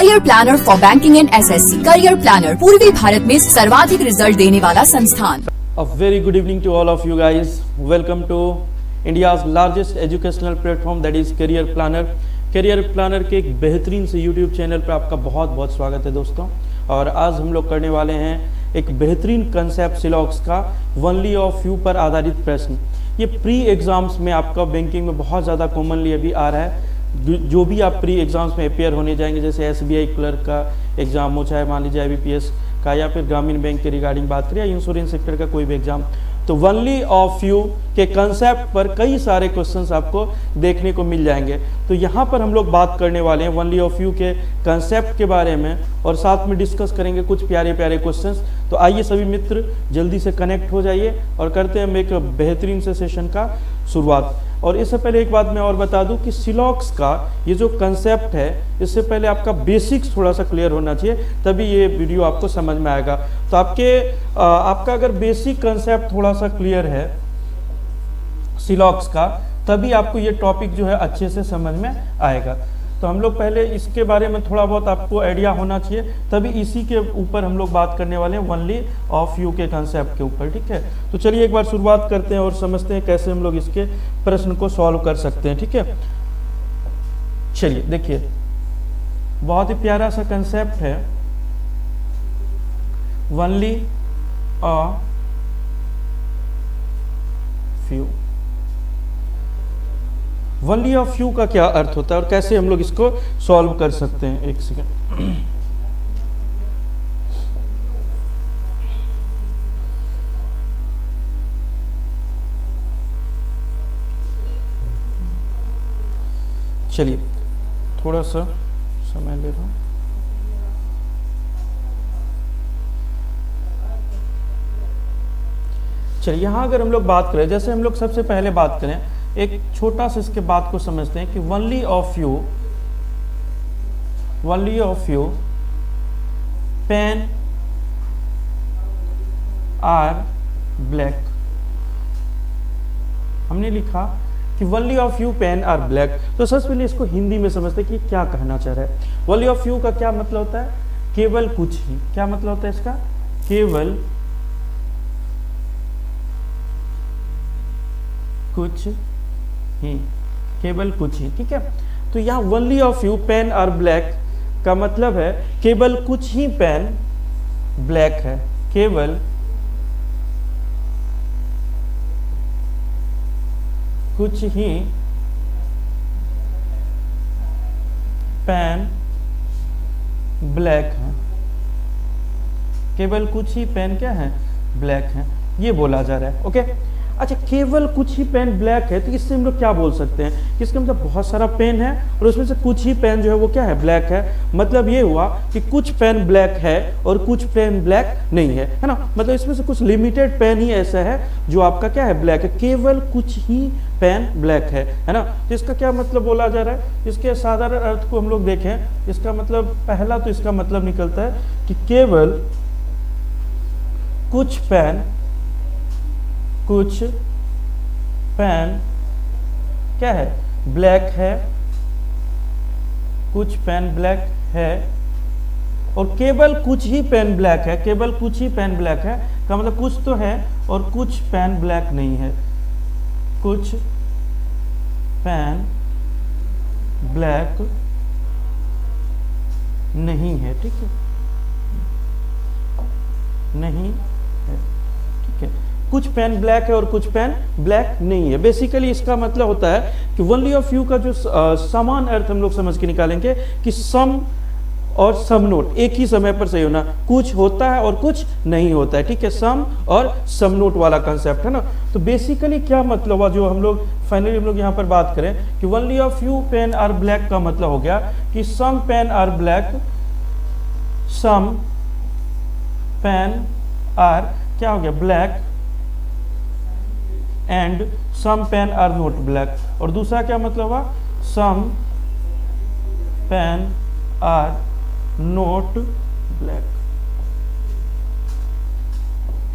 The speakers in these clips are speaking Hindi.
Career planner for banking and SSC. Career planner पूर्वी भारत में सर्वाधिक रिजल्ट देने वाला संस्थान। A very good evening to all of you guys. Welcome to India's largest educational platform that is Career Planner. Career Planner के एक बेहतरीन से YouTube चैनल पर आपका बहुत बहुत स्वागत है दोस्तों। और आज हम लोग करने वाले हैं एक बेहतरीन कंसेप्ट सिलॉक्स का ओनली ऑफ यू पर आधारित प्रश्न। ये प्री एग्जाम्स में आपका बैंकिंग में बहुत ज़्यादा कॉमनली अभी आ रहा है। जो भी आप प्री एग्जाम्स में अपेयर होने जाएंगे, जैसे SBI क्लर्क का एग्जाम हो, चाहे मान लीजिए IBPS का, या फिर ग्रामीण बैंक के रिगार्डिंग बात करें, या इंश्योरेंस सेक्टर का कोई भी एग्जाम, तो ओनली ऑफ यू के कंसेप्ट पर कई सारे क्वेश्चंस आपको देखने को मिल जाएंगे। तो यहाँ पर हम लोग बात करने वाले हैं ओनली ऑफ यू के कंसेप्ट के बारे में, और साथ में डिस्कस करेंगे कुछ प्यारे प्यारे क्वेश्चंस। तो आइए सभी मित्र जल्दी से कनेक्ट हो जाइए और करते हैं हम एक बेहतरीन से सेशन का शुरुआत। और इससे पहले एक बात मैं और बता दूं कि सिलॉक्स का ये जो कंसेप्ट है, इससे पहले आपका बेसिक्स थोड़ा सा क्लियर होना चाहिए, तभी ये वीडियो आपको समझ में आएगा। तो आपका अगर बेसिक कंसेप्ट थोड़ा सा क्लियर है सिलॉक्स का, तभी आपको ये टॉपिक जो है अच्छे से समझ में आएगा। तो हम लोग पहले इसके बारे में थोड़ा बहुत आपको आइडिया होना चाहिए, तभी इसी के ऊपर हम लोग बात करने वाले हैं ओनली ऑफ यू के कंसेप्ट के ऊपर, ठीक है। तो चलिए एक बार शुरुआत करते हैं और समझते हैं कैसे हम लोग इसके प्रश्न को सॉल्व कर सकते हैं, ठीक है। चलिए देखिए, बहुत ही प्यारा सा कंसेप्ट है, only a you. Only a few का क्या अर्थ होता है और कैसे हम लोग इसको सॉल्व कर सकते हैं। एक सेकेंड, चलिए थोड़ा सा समय ले रहा हूं। चलिए यहाँ अगर हम लोग बात करें, जैसे हम लोग सबसे पहले बात करें, एक छोटा सा इसके बात को समझते हैं कि only a few pen are black. हमने लिखा कि only a few pen are black. तो सबसे पहले इसको हिंदी में समझते हैं कि क्या कहना चाह रहा है। ओनली ऑफ यू का क्या मतलब होता है? केवल कुछ ही। क्या मतलब होता है इसका? केवल कुछ ही, केवल कुछ ही, ठीक है। तो यहाँ only a few pen are black का मतलब है केवल कुछ ही पेन ब्लैक है, केवल कुछ ही पेन ब्लैक है, केवल कुछ ही पेन क्या है? ब्लैक है, ये बोला जा रहा है। ओके, अच्छा, केवल कुछ ही पेन ब्लैक है, तो इससे हम लोग क्या बोल सकते हैं? इसका मतलब बहुत सारा पेन है और उसमें से कुछ ही पेन जो है वो क्या है? ब्लैक है। मतलब ये हुआ कि कुछ पेन ब्लैक है और कुछ पेन ब्लैक नहीं है ना। मतलब इसमें से कुछ लिमिटेड पेन ही ऐसा है जो आपका क्या है? ब्लैक है। केवल कुछ ही पेन ब्लैक है ना। तो इसका क्या मतलब बोला जा रहा है? इसके साधारण अर्थ को हम लोग देखें, इसका मतलब पहला तो इसका मतलब निकलता है कि केवल कुछ पेन क्या है? ब्लैक है, कुछ पेन ब्लैक है, और केवल कुछ ही पेन ब्लैक है। केवल कुछ ही पेन ब्लैक है का मतलब कुछ तो है और कुछ पेन ब्लैक नहीं है। कुछ पेन ब्लैक नहीं है, ठीक है, नहीं है, ठीक है। कुछ पेन ब्लैक है और कुछ पेन ब्लैक नहीं है। बेसिकली इसका मतलब होता है कि ओनली ऑफ यू का जो समान अर्थ हम लोग समझ के निकालेंगे कि सम और सम नोट एक ही समय पर सही होना। कुछ होता है और कुछ नहीं होता है, ठीक है, सम और सम नोट वाला कंसेप्ट है ना। तो बेसिकली क्या मतलब हुआ, जो हम लोग फाइनली हम लोग यहाँ पर बात करें कि only a few pen are black का मतलब हो गया कि some pen are black, some pen are क्या हो गया? Black, and some pen are not black. और दूसरा क्या मतलब हुआ? Some pen are not black,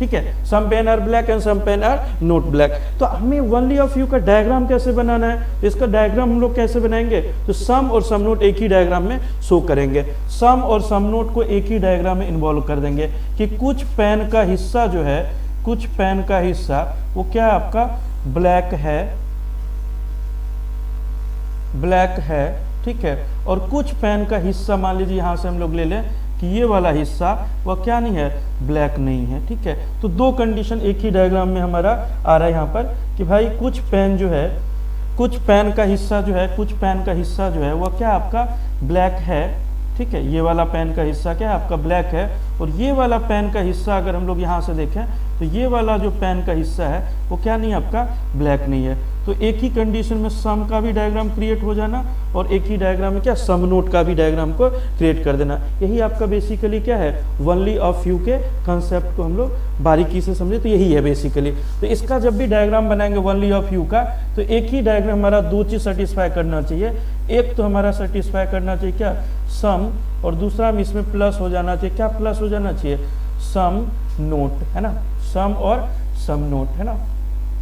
ठीक है। Some pen are black and some pen are not black. तो हमें ओनली ऑफ यू का डायग्राम कैसे बनाना है, तो इसका डायग्राम हम लोग कैसे बनाएंगे, तो सम और सम नोट एक ही डायग्राम में शो करेंगे। सम और सम नोट को एक ही डायग्राम में इन्वॉल्व कर देंगे कि कुछ पेन का हिस्सा जो है, कुछ पेन का हिस्सा वो क्या है आपका ब्लैक है, ब्लैक है, ठीक है। और कुछ पेन का हिस्सा मान लीजिए यहाँ से हम लोग ले लें कि ये वाला हिस्सा वह क्या नहीं है, ब्लैक नहीं है, ठीक है। तो दो कंडीशन एक ही डायग्राम में हमारा आ रहा है यहाँ पर कि भाई कुछ पेन जो है, कुछ पेन का हिस्सा जो है, कुछ पेन का हिस्सा जो है वह क्या आपका ब्लैक है, ठीक है। ये वाला पेन का हिस्सा क्या है आपका ब्लैक है, और ये वाला पेन का हिस्सा अगर हम लोग यहाँ से देखें तो ये वाला जो पेन का हिस्सा है वो क्या नहीं आपका ब्लैक नहीं है। तो एक ही कंडीशन में सम का भी डायग्राम क्रिएट हो जाना और एक ही डायग्राम में क्या सम नोट का भी डायग्राम को क्रिएट कर देना। यही आपका बेसिकली क्या है ओनली ऑफ यू के कंसेप्ट को हम लोग बारीकी से समझे तो यही है बेसिकली। तो इसका जब भी डायग्राम बनाएंगे ओनली ऑफ यू का, तो एक ही डायग्राम हमारा दो चीज सेटिस्फाई करना चाहिए। एक तो हमारा सेटिस्फाई करना चाहिए क्या सम, और दूसरा हम इसमें प्लस हो जाना चाहिए, क्या प्लस हो जाना चाहिए सम नोट, है ना, सम और सम नोट, है ना।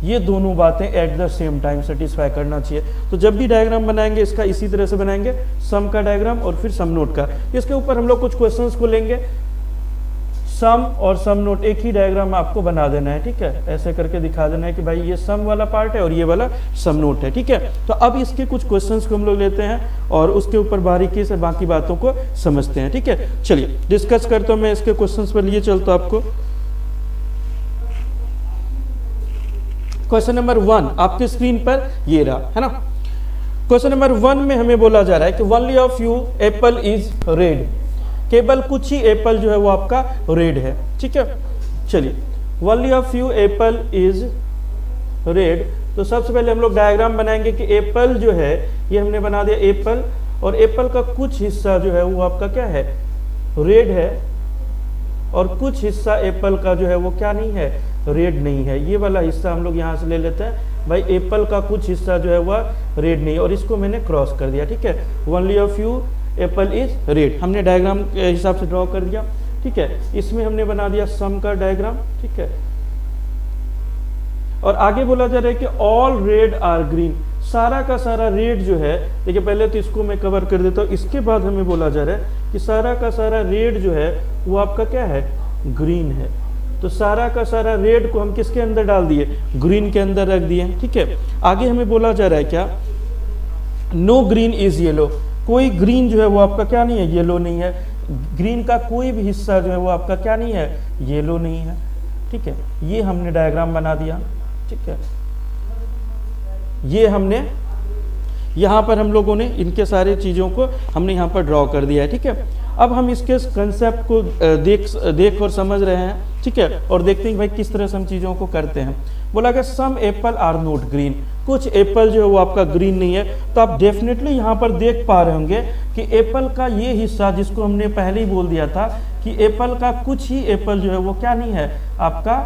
ये दोनों बातें at the same time satisfy करना चाहिए। तो जब भी डायग्राम बनाएंगे इसका इसी तरह से बनाएंगे, सम का डायग्राम और फिर सम नोट का। इसके ऊपर हम लोग कुछ क्वेश्चंस को लेंगे, सम और सम नोट एक ही डायग्राम आपको बना देना है, ठीक है। ऐसे करके दिखा देना है कि भाई ये सम वाला पार्ट है और ये वाला सम नोट है, ठीक है। तो अब इसके कुछ क्वेश्चंस को हम लोग लेते हैं और उसके ऊपर बारीकी से बाकी बातों को समझते हैं, ठीक है। चलिए डिस्कस करता हूँ मैं इसके क्वेश्चंस पर, लिए चलता हूँ आपको। क्वेश्चन नंबर 1 आपके स्क्रीन पर ये रहा, है ना। क्वेश्चन नंबर 1 में हमें बोला जा रहा है कि only a you Apple is red, केवल कुछ ही एप्पल जो है वो आपका रेड है, ठीक है। चलिए only a you Apple is red. तो सबसे पहले हम लोग डायग्राम बनाएंगे कि एप्पल जो है ये हमने बना दिया एप्पल, और एप्पल का कुछ हिस्सा जो है वो आपका क्या है रेड है, और कुछ हिस्सा एप्पल का जो है वो क्या नहीं है रेड नहीं है। ये वाला हिस्सा हम लोग यहाँ से ले लेते हैं, भाई एप्पल का कुछ हिस्सा जो है वह रेड नहीं है, और इसको मैंने क्रॉस कर दिया, ठीक है। Only a you Apple is red हमने डायग्राम के हिसाब से ड्रॉ कर दिया, ठीक है। इसमें हमने बना दिया सम का डायग्राम, ठीक है। और आगे बोला जा रहा है कि ऑल रेड आर ग्रीन, सारा का सारा रेड जो है, देखिए पहले तो इसको मैं कवर कर देता हूँ, इसके बाद हमें बोला जा रहा है कि सारा का सारा रेड जो है वो आपका क्या है ग्रीन है। तो सारा का सारा रेड को हम किसके अंदर डाल दिए, ग्रीन के अंदर रख दिए, ठीक है। आगे हमें बोला जा रहा है क्या नो ग्रीन इज येलो, कोई ग्रीन जो है वो आपका क्या नहीं है येलो नहीं है, ग्रीन का कोई भी हिस्सा जो है वो आपका क्या नहीं है येलो नहीं है, ठीक है। ये हमने डायग्राम बना दिया, ठीक है। ये हमने यहाँ पर हम लोगों ने इनके सारे चीज़ों को हमने यहाँ पर ड्रॉ कर दिया है, ठीक है। अब हम इसके कंसेप्ट को देख और समझ रहे हैं, ठीक है, और देखते हैं भाई किस तरह से हम चीज़ों को करते हैं। बोला कि सम एप्पल आर नॉट ग्रीन, कुछ एप्पल जो है वो आपका ग्रीन नहीं है। तो आप डेफिनेटली यहाँ पर देख पा रहे होंगे कि एप्पल का ये हिस्सा जिसको हमने पहले ही बोल दिया था कि एप्पल का कुछ ही एप्पल जो है वो क्या नहीं है आपका,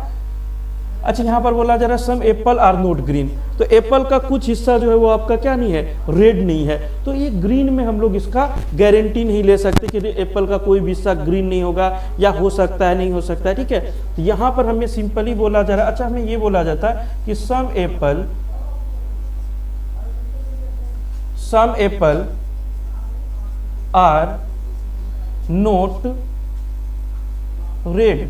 अच्छा यहाँ पर बोला जा रहा है सम एप्पल आर नॉट ग्रीन, तो एप्पल का कुछ हिस्सा जो है वो आपका क्या नहीं है रेड नहीं है। तो ये ग्रीन में हम लोग इसका गारंटी नहीं ले सकते कि एप्पल का कोई भी हिस्सा ग्रीन नहीं होगा, या हो सकता है नहीं हो सकता है, ठीक है। तो यहाँ पर हमें सिंपली बोला जा रहा है, अच्छा हमें ये बोला जाता है कि सम एप्पल आर नॉट रेड,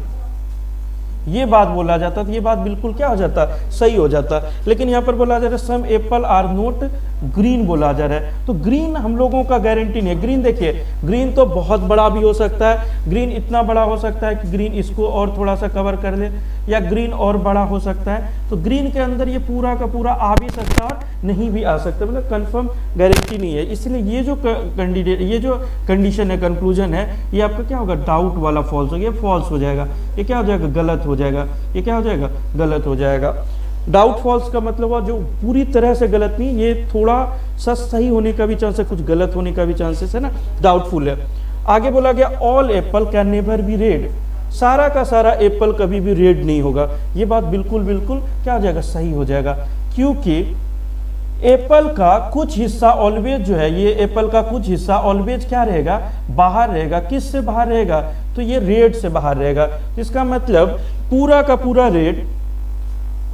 ये बात बोला जाता, तो ये बात बिल्कुल क्या हो जाता सही हो जाता। लेकिन यहाँ पर बोला जा रहा है सम एप्पल आर नॉट ग्रीन बोला जा रहा है, तो ग्रीन हम लोगों का गारंटी नहीं है। ग्रीन देखिए, ग्रीन तो बहुत बड़ा भी हो सकता है, ग्रीन इतना बड़ा हो सकता है कि ग्रीन इसको और थोड़ा सा कवर कर ले, या ग्रीन और बड़ा हो सकता है। तो ग्रीन के अंदर ये पूरा का पूरा आ भी सकता है और नहीं भी आ सकता, मतलब कंफर्म गारंटी नहीं है। इसलिए ये जो कैंडिडेट, ये जो कंडीशन है, कंक्लूजन है, ये आपका क्या होगा डाउट वाला फॉल्स हो गया, फॉल्स हो जाएगा। ये क्या हो जाएगा गलत हो जाएगा, ये क्या हो जाएगा गलत हो जाएगा। डाउट फॉल्स का मतलब हुआ जो पूरी तरह से गलत नहीं, ये थोड़ा सा सही होने का भी चांस है, कुछ गलत होने का भी चांसेस है ना, डाउटफुल है। आगे बोला गया all Apple can never be red, सारा का सारा एप्पल कभी भी रेड नहीं होगा। ये बात बिल्कुल बिल्कुल क्या हो जाएगा सही हो जाएगा, क्योंकि एप्पल का कुछ हिस्सा ऑलवेज जो है, ये एप्पल का कुछ हिस्सा ऑलवेज क्या रहेगा बाहर रहेगा। किस से बाहर रहेगा, तो ये रेड से बाहर रहेगा। इसका मतलब पूरा का पूरा रेड,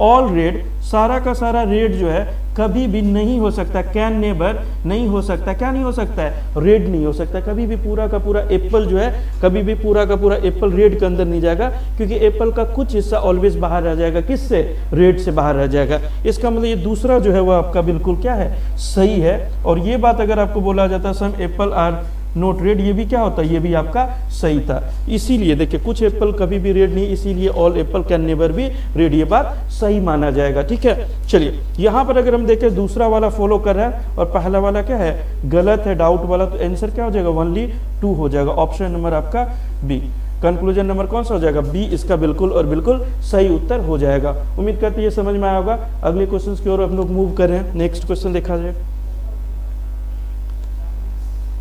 ऑल रेड, सारा का सारा रेड जो है कभी भी नहीं हो सकता, कैन नेवर नहीं हो सकता। क्या नहीं हो सकता है? रेड नहीं हो सकता। कभी भी पूरा का पूरा एप्पल जो है, कभी भी पूरा का पूरा एप्पल रेड के अंदर नहीं जाएगा, क्योंकि एप्पल का कुछ हिस्सा ऑलवेज बाहर रह जाएगा। किससे? रेड से बाहर रह जाएगा। इसका मतलब ये दूसरा जो है वो आपका बिल्कुल क्या है? सही है। और ये बात अगर आपको बोला जाता है सम एप्पल आर नोट रेड, ये भी क्या होता है? ये भी आपका सही था। इसीलिए देखिए कुछ एप्पल कभी भी रेड नहीं, इसीलिए all Apple can never be red, ये बात सही माना जाएगा। ठीक है, चलिए यहाँ पर अगर हम देखें दूसरा वाला फॉलो कर रहा है और पहला वाला क्या है? गलत है, डाउट वाला, तो आंसर क्या हो जाएगा? ओनली 2 हो जाएगा। ऑप्शन नंबर आपका बी। कंक्लूजन नंबर कौन सा हो जाएगा? बी इसका बिल्कुल और बिल्कुल सही उत्तर हो जाएगा। उम्मीद करते ये समझ में आया होगा। अगले क्वेश्चन की ओर हम लोग मूव कर रहे हैं। नेक्स्ट क्वेश्चन देखा जाए,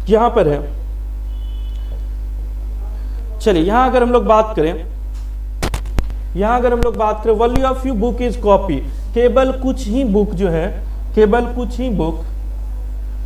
यहां पर है, चलिए यहां अगर हम लोग बात करें, value of you book is copy, केवल कुछ ही बुक जो है, केवल कुछ ही book,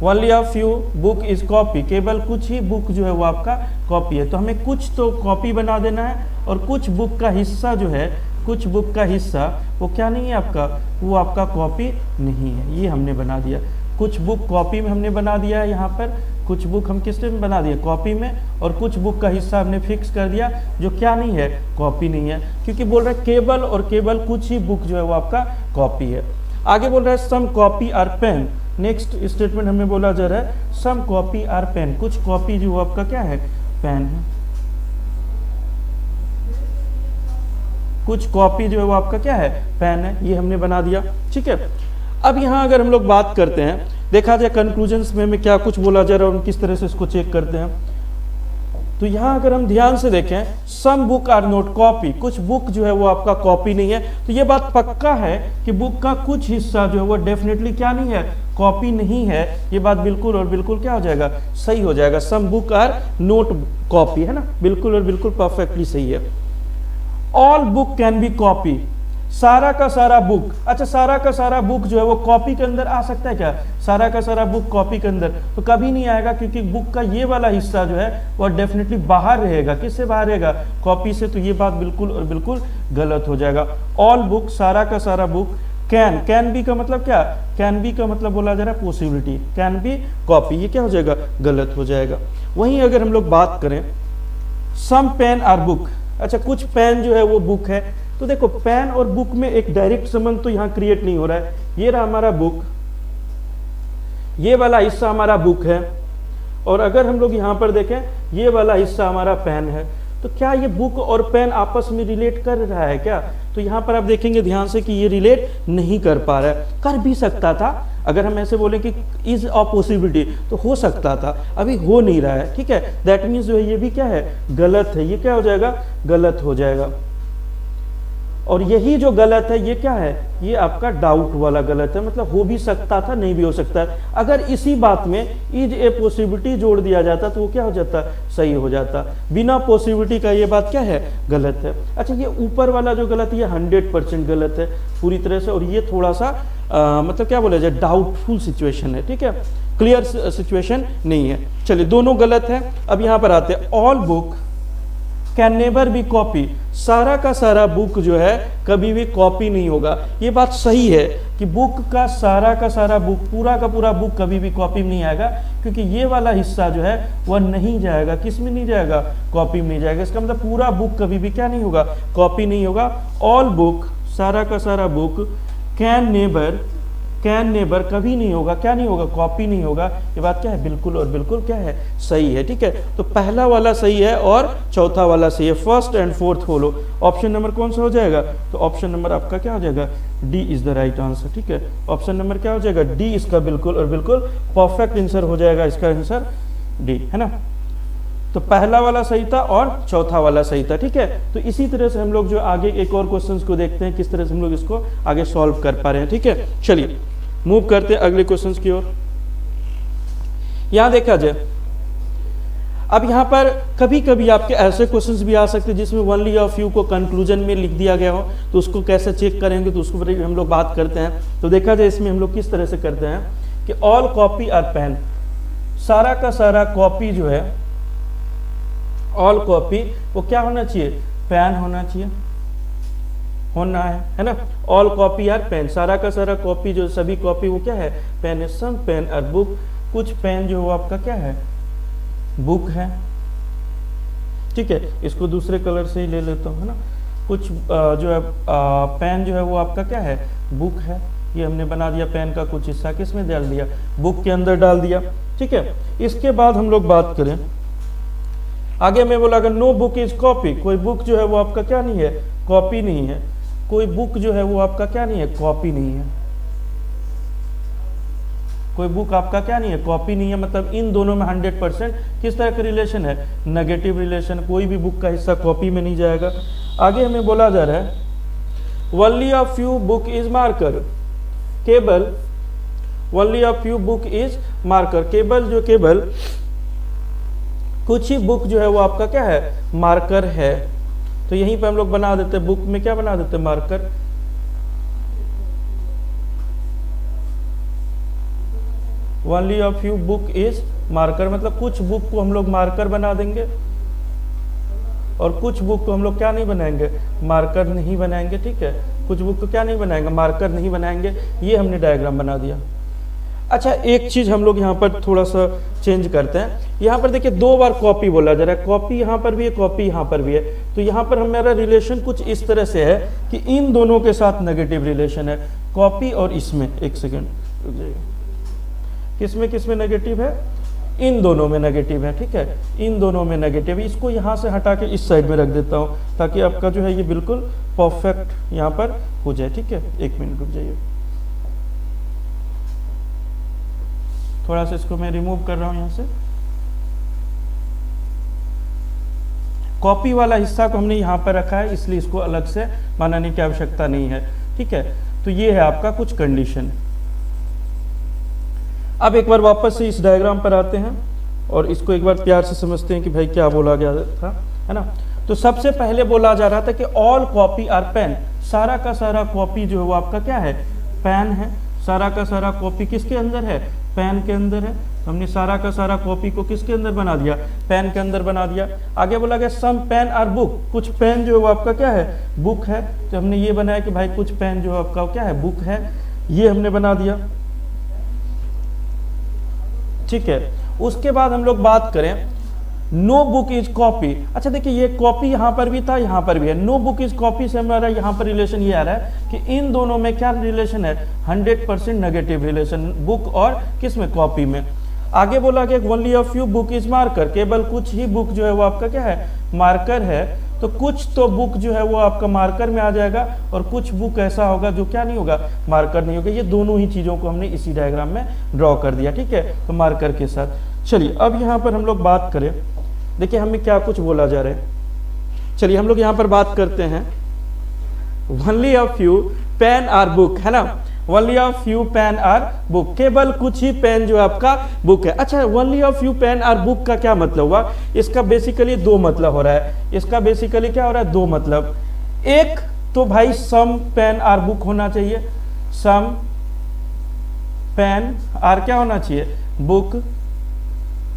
value of you book is copy, केवल कुछ ही बुक जो है वो आपका कॉपी है। तो हमें कुछ तो कॉपी बना देना है और कुछ बुक का हिस्सा जो है, कुछ बुक का हिस्सा वो क्या नहीं है आपका? वो आपका कॉपी नहीं है। ये हमने बना दिया, कुछ बुक कॉपी में हमने बना दिया है। यहाँ पर कुछ बुक हम किस में बना दिया? कॉपी में। और कुछ बुक का हिस्सा हमने फिक्स कर दिया जो क्या नहीं है? कॉपी नहीं है, क्योंकि बोल रहा है केवल और केवल कुछ ही बुक जो है वो आपका कॉपी है। आगे बोल रहा है some copy are pen. Next statement हमें बोला जा रहा है सम कॉपी आर पेन, कुछ कॉपी जो आपका क्या है? पेन है। कुछ कॉपी जो है वो आपका क्या है? पेन है। ये हमने बना दिया। ठीक है, अब यहाँ अगर हम लोग बात करते हैं, देखा जाए कंक्लूजन्स में क्या कुछ बोला जा रहा है और किस तरह से इसको चेक करते हैं, तो यहाँ अगर हम ध्यान से देखें, some book are not copy, कुछ बुक जो है वो आपका कॉपी नहीं है। तो ये बात पक्का है कि बुक का कुछ हिस्सा जो है वो डेफिनेटली क्या नहीं है? कॉपी नहीं है। ये बात बिल्कुल और बिल्कुल क्या हो जाएगा? सही हो जाएगा। Some book are not copy, है ना, बिल्कुल और बिल्कुल परफेक्टली सही है। All book can be copy, सारा का सारा बुक, अच्छा सारा का सारा बुक जो है वो कॉपी के अंदर आ सकता है क्या? सारा का सारा बुक कॉपी के अंदर तो कभी नहीं आएगा, क्योंकि बुक का ये वाला हिस्सा जो है वो डेफिनेटली बाहर रहेगा। किससे बाहर रहेगा? कॉपी से। तो ये बात बिल्कुल और बिल्कुल गलत हो जाएगा। ऑल बुक, सारा का सारा बुक, कैन, कैन बी का मतलब क्या? कैन बी का मतलब बोला जा रहा है पॉसिबिलिटी, कैन बी कॉपी, ये क्या हो जाएगा? गलत हो जाएगा। वहीं अगर हम लोग बात करें सम पेन आर बुक, अच्छा कुछ पेन जो है वो बुक है, तो देखो पेन और बुक में एक डायरेक्ट संबंध तो यहाँ क्रिएट नहीं हो रहा है। ये रहा हमारा बुक, ये वाला हिस्सा हमारा बुक है, और अगर हम लोग यहाँ पर देखें ये वाला हिस्सा हमारा पेन है, तो क्या ये बुक और पेन आपस में रिलेट कर रहा है क्या? तो यहाँ पर आप देखेंगे ध्यान से कि ये रिलेट नहीं कर पा रहा है। कर भी सकता था, अगर हम ऐसे बोले कि इज अ पॉसिबिलिटी, तो हो सकता था, अभी हो नहीं रहा है। ठीक है, दैट मीन्स जो है ये भी क्या है? गलत है। ये क्या हो जाएगा? गलत हो जाएगा। और यही जो गलत है ये क्या है? ये आपका डाउट वाला गलत है, मतलब हो भी सकता था, नहीं भी हो सकता है। अगर इसी बात में इज ए पॉसिबिलिटी जोड़ दिया जाता तो वो क्या हो जाता? सही हो जाता। बिना पॉसिबिलिटी का ये बात क्या है? गलत है। अच्छा ये ऊपर वाला जो गलत है ये 100% गलत है पूरी तरह से, और ये थोड़ा सा मतलब क्या बोला जाए, डाउटफुल सिचुएशन है। ठीक है, क्लियर सिचुएशन नहीं है। चलिए दोनों गलत है। अब यहाँ पर आते हैं, all book can never be copy, सारा का सारा बुक जो है कभी भी कॉपी नहीं होगा। ये बात सही है कि बुक का सारा बुक, पूरा का पूरा बुक कभी भी कॉपी में नहीं आएगा, क्योंकि ये वाला हिस्सा जो है वह नहीं जाएगा। किस में नहीं जाएगा? कॉपी में नहीं जाएगा। इसका मतलब पूरा बुक कभी भी क्या नहीं होगा? कॉपी नहीं होगा। ऑल बुक, सारा का सारा बुक, कैन नेबर कभी नहीं होगा, क्या नहीं होगा? कॉपी नहीं होगा। ये बात क्या है? बिल्कुल और बिल्कुल क्या है? सही है। ठीक है, तो पहला वाला सही है और चौथा वाला सही है। First and fourth follow. Option number कौन सा हो जाएगा? तो ऑप्शन नंबर आपका क्या हो जाएगा? D is the right answer. ठीक है, ऑप्शन नंबर क्या हो जाएगा? डी इसका बिल्कुल और बिल्कुल परफेक्ट आंसर हो जाएगा। इसका आंसर डी है ना। तो पहला वाला सही था और चौथा वाला सही था। ठीक है, तो इसी तरह से हम लोग जो आगे एक और क्वेश्चंस को देखते हैं किस तरह से हम लोग इसको आगे सॉल्व कर पा रहे हैं। ठीक है, चलिए मूव करते हैं अगले क्वेश्चंस की ओर। यहां देखा जाए, अब यहाँ पर कभी कभी आपके ऐसे क्वेश्चंस भी आ सकते हैं जिसमें ओनली ऑफ यू को कंक्लूजन में लिख दिया गया हो, तो उसको कैसे चेक करेंगे, तो उसको हम लोग बात करते हैं। तो देखा जाए इसमें हम लोग किस तरह से करते हैं कि ऑल कॉपी आर पेन, सारा का सारा कॉपी जो है, ऑल कॉपी वो क्या होना चाहिए? पेन होना चाहिए। होना है ना। ऑल कॉपी आर पेन, सारा का सारा कॉपी जो सभी कॉपी वो क्या है, पेन है। सम पेन आर बुक, कुछ पेन जो वो आपका क्या है, बुक है। ठीक है, इसको दूसरे कलर से ही ले लेता हूँ, है ना। कुछ जो है पेन जो है वो आपका क्या है, बुक है। ये हमने बना दिया, पेन का कुछ हिस्सा किसमें डाल दिया, बुक के अंदर डाल दिया। ठीक है, इसके बाद हम लोग बात करें आगे में बोला अगर नो बुक इज कॉपी, कोई बुक जो है वो आपका क्या नहीं है, कॉपी नहीं है। कोई बुक जो है वो आपका क्या नहीं है, कॉपी नहीं है। कोई बुक आपका क्या नहीं है, कॉपी नहीं है। मतलब इन दोनों में 100% किस तरह का रिलेशन है, नेगेटिव रिलेशन। कोई भी बुक का हिस्सा कॉपी में नहीं जाएगा। आगे हमें बोला जा रहा है only a few book is marker, केवल only a few book is marker, केवल जो केवल कुछ ही बुक जो है वो आपका क्या है, मार्कर है। तो यहीं पे हम लोग बना देते बुक में क्या बना देते, marker. Only a few book is marker, मतलब कुछ बुक को हम लोग मार्कर बना देंगे और कुछ बुक को हम लोग क्या नहीं बनाएंगे, मार्कर नहीं बनाएंगे। ठीक है, कुछ बुक को क्या नहीं बनाएंगे, मार्कर नहीं बनाएंगे। ये हमने डायग्राम बना दिया। अच्छा, एक चीज हम लोग यहाँ पर थोड़ा सा चेंज करते हैं। यहाँ पर देखिए 2 बार कॉपी बोला जा रहा है, कॉपी यहाँ पर भी है, कॉपी यहाँ पर भी है। तो यहाँ पर हमारा रिलेशन कुछ इस तरह से है कि इन दोनों के साथ नेगेटिव रिलेशन है, कॉपी और इसमें। एक सेकेंड रुक जाइए, किसमें किसमें नेगेटिव है, इन दोनों में नेगेटिव है। ठीक है, इन दोनों में नेगेटिव है। इसको यहाँ से हटा के इस साइड में रख देता हूँ ताकि आपका जो है ये बिल्कुल परफेक्ट यहाँ पर हो जाए। ठीक है, 1 मिनट रुक जाइए, थोड़ा सा इसको मैं रिमूव कर रहा हूँ यहाँ से। कॉपी वाला हिस्सा को हमने यहाँ पर रखा है, इसलिए इसको अलग से बनाने की आवश्यकता नहीं है। ठीक है, तो ये है आपका कुछ कंडीशन। अब एक बार वापस से इस डायग्राम पर आते हैं और इसको एक बार प्यार से समझते हैं कि भाई क्या बोला गया था, है ना। तो सबसे पहले बोला जा रहा था कि ऑल कॉपी आर पेन, सारा का सारा कॉपी जो है वो आपका क्या है, पेन है। सारा का सारा कॉपी किसके अंदर है, पेन के अंदर है। हमने सारा का सारा कॉपी को किसके अंदर बना दिया, पेन के अंदर बना दिया। आगे बोला गया सम पेन आर बुक, कुछ पेन जो है वो आपका क्या है, बुक है। तो हमने ये बनाया कि भाई कुछ पेन जो है आपका क्या है, बुक है। ये हमने बना दिया। ठीक है, उसके बाद हम लोग बात करें नो बुक इज कॉपी। अच्छा देखिए, ये कॉपी यहाँ पर भी था, यहाँ पर भी है। नो बुक इज कॉपी से हमारा यहाँ पर रिलेशन ये आ रहा है कि इन दोनों में क्या रिलेशन है, 100% नेगेटिव रिलेशन, बुक और किस में, कॉपी में। आगे बोला कि only a few book is marker, केवल कुछ ही बुक जो है वो आपका क्या है, मार्कर है। तो कुछ तो बुक जो है वो आपका मार्कर में आ जाएगा और कुछ बुक ऐसा होगा जो क्या नहीं होगा, मार्कर नहीं होगा। ये दोनों ही चीज़ों को हमने इसी डायग्राम में ड्रॉ कर दिया। ठीक है, तो मार्कर के साथ। चलिए अब यहाँ पर हम लोग बात करें, देखिए हमें क्या कुछ बोला जा रहा है। चलिए हम लोग यहाँ पर बात करते हैं only a few pen are book, है ना। Only a few pen are book, केवल कुछ ही पेन जो आपका बुक है। अच्छा, only a few pen are book का क्या मतलब हुआ, इसका बेसिकली 2 मतलब हो रहा है। इसका बेसिकली क्या हो रहा है, 2 मतलब। एक तो भाई सम पेन आर बुक होना चाहिए, सम पेन आर क्या होना चाहिए, बुक।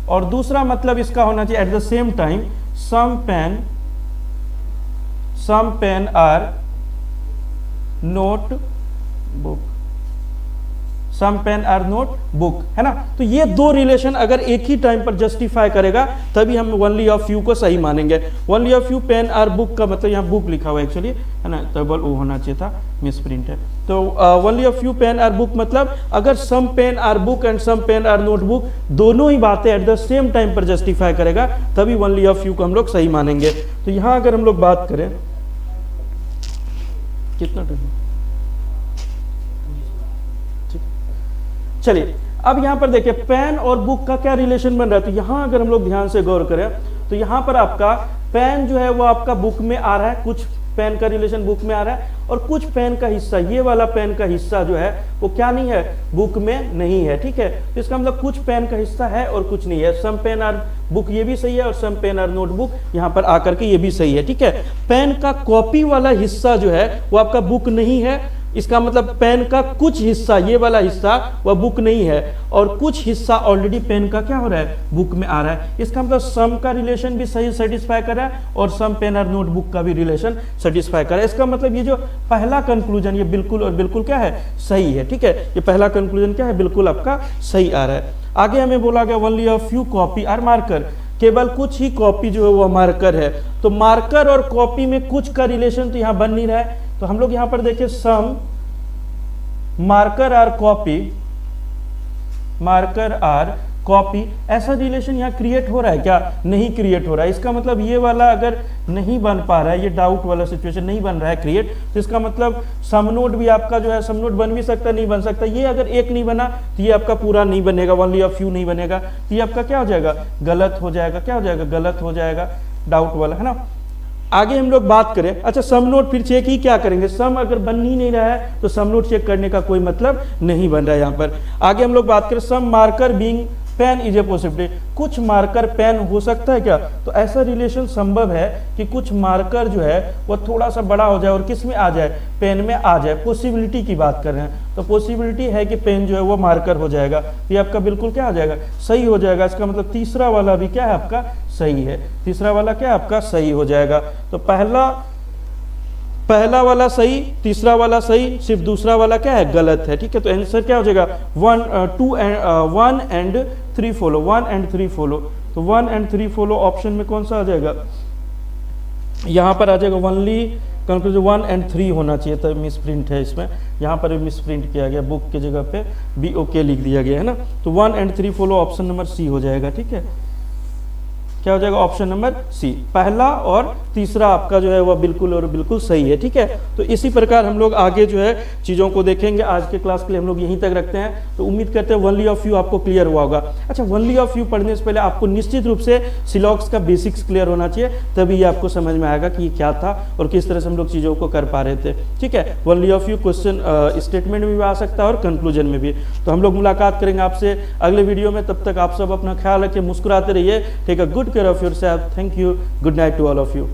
और दूसरा मतलब इसका होना चाहिए at the same time some pen are notebook, some pen are notebook, है ना। तो ये 2 रिलेशन अगर एक ही टाइम पर जस्टिफाई करेगा तभी हम ओनली अ फ्यू को सही मानेंगे। Only a few pen are book का मतलब यहाँ बुक लिखा हुआ है एक्चुअली, है ना, डबल ओ होना चाहिए था, मिस प्रिंट है। तो only a few pen are book मतलब अगर some pen are book and some pen are notebook दोनों ही बातें एट द सेम टाइम पर जस्टिफाई करेगा तभी ओनली अ फ्यू को हम लोग सही मानेंगे। तो यहाँ अगर हम लोग बात करें, कितना टाइम, चलिए अब यहाँ पर देखिए पेन और बुक का क्या रिलेशन बन रहा है। तो यहाँ अगर हम लोग ध्यान से गौर करें तो यहाँ पर आपका पेन जो है वो आपका बुक में आ रहा है, कुछ पेन का रिलेशन बुक में आ रहा है, और कुछ पेन का हिस्सा, ये वाला पेन का हिस्सा जो है वो क्या नहीं है, बुक में नहीं है। ठीक है, तो इसका मतलब कुछ पेन का हिस्सा है और कुछ नहीं है। सम पेन आर बुक ये भी सही है और सम पेन आर नोटबुक यहाँ पर आकर के ये भी सही है। ठीक है, पेन का कॉपी वाला हिस्सा जो है वो आपका बुक नहीं है, इसका मतलब पेन का कुछ हिस्सा, ये वाला हिस्सा वह बुक नहीं है, और कुछ हिस्सा ऑलरेडी पेन का क्या हो रहा है, बुक में आ रहा है। इसका मतलब सम का रिलेशन भी सही सेटिस्फाई कर रहा है और सम पेन और नोटबुक का भी रिलेशन सेटिस्फाई कर रहा है। इसका मतलब ये जो पहला कंक्लूजन ये बिल्कुल और बिल्कुल क्या है, सही है। ठीक है, ये पहला कंक्लूजन क्या है, बिल्कुल आपका सही आ रहा है। आगे हमें बोला गया only a few copy are marker, केवल कुछ ही कॉपी जो है वो मार्कर है। तो मार्कर और कॉपी में कुछ का रिलेशन तो यहां बन नहीं रहा है, तो हम लोग यहां पर देखें some marker are copy, marker are copy, ऐसा रिलेशन यहाँ क्रिएट हो रहा है क्या, नहीं क्रिएट हो रहा है। इसका मतलब ये वाला अगर नहीं बन पा रहा है, ये डाउट वाला सिचुएशन नहीं बन रहा है क्रिएट, तो इसका मतलब सम नोट भी आपका जो है सम नोट बन भी सकता नहीं बन सकता। ये अगर एक नहीं बना तो ये आपका पूरा नहीं बनेगा, ओनली अ फ्यू नहीं बनेगा, तो ये आपका क्या हो जाएगा, गलत हो जाएगा। क्या हो जाएगा, गलत हो जाएगा, डाउट वाला, है ना। आगे हम लोग बात करें, अच्छा सम नोट फिर चेक ही क्या करेंगे, सम अगर बन ही नहीं रहा है तो सम नोट चेक करने का कोई मतलब नहीं बन रहा है यहाँ पर। आगे हम लोग बात करें some marker being pen is a possibility, कुछ मार्कर पेन हो सकता है क्या, तो ऐसा रिलेशन संभव है कि कुछ मार्कर जो है वो थोड़ा सा बड़ा हो जाए और किस में आ जाए, पेन में आ जाए। पॉसिबिलिटी की बात कर रहे हैं, तो पॉसिबिलिटी है कि पेन जो है वो मार्कर हो जाएगा, ये आपका बिल्कुल क्या हो जाएगा, सही हो जाएगा। इसका मतलब तीसरा वाला भी क्या है आपका, सही है। तीसरा वाला क्या है आपका, सही हो जाएगा। तो पहला वाला सही, तीसरा वाला सही, सिर्फ दूसरा वाला क्या है, गलत है। ठीक है, तो आंसर क्या हो जाएगा, 1 एंड 3 फॉलो, 1 एंड 3 फॉलो। तो 1 एंड 3 फॉलो ऑप्शन में कौन सा आ जाएगा, यहाँ पर आ जाएगा ओनली कंक्लूजन 1 एंड 3 होना चाहिए था, मिस प्रिंट है इसमें, यहाँ पर भी मिस प्रिंट किया गया, बुक की जगह पे BOK लिख दिया गया है ना। तो 1 and 3 follow option number C हो जाएगा। ठीक है, क्या हो जाएगा, ऑप्शन नंबर सी, पहला और तीसरा आपका जो है वह बिल्कुल और बिल्कुल सही है। ठीक है, तो इसी प्रकार हम लोग आगे जो है चीज़ों को देखेंगे। आज के क्लास के लिए हम लोग यहीं तक रखते हैं, तो उम्मीद करते हैं ओनली ऑफ यू आपको क्लियर हुआ होगा। अच्छा, ओनली ऑफ यू पढ़ने से पहले आपको निश्चित रूप से सिलॉक्स का बेसिक्स क्लियर होना चाहिए, तभी ये आपको समझ में आएगा कि ये क्या था और किस तरह से हम लोग चीज़ों को कर पा रहे थे। ठीक है, only a you question statement में भी आ सकता है और कंक्लूजन में भी। तो हम लोग मुलाकात करेंगे आपसे अगले वीडियो में, तब तक आप सब अपना ख्याल रखिए, मुस्कुराते रहिए। Take a good care of yourself. Thank you, good night to all of you.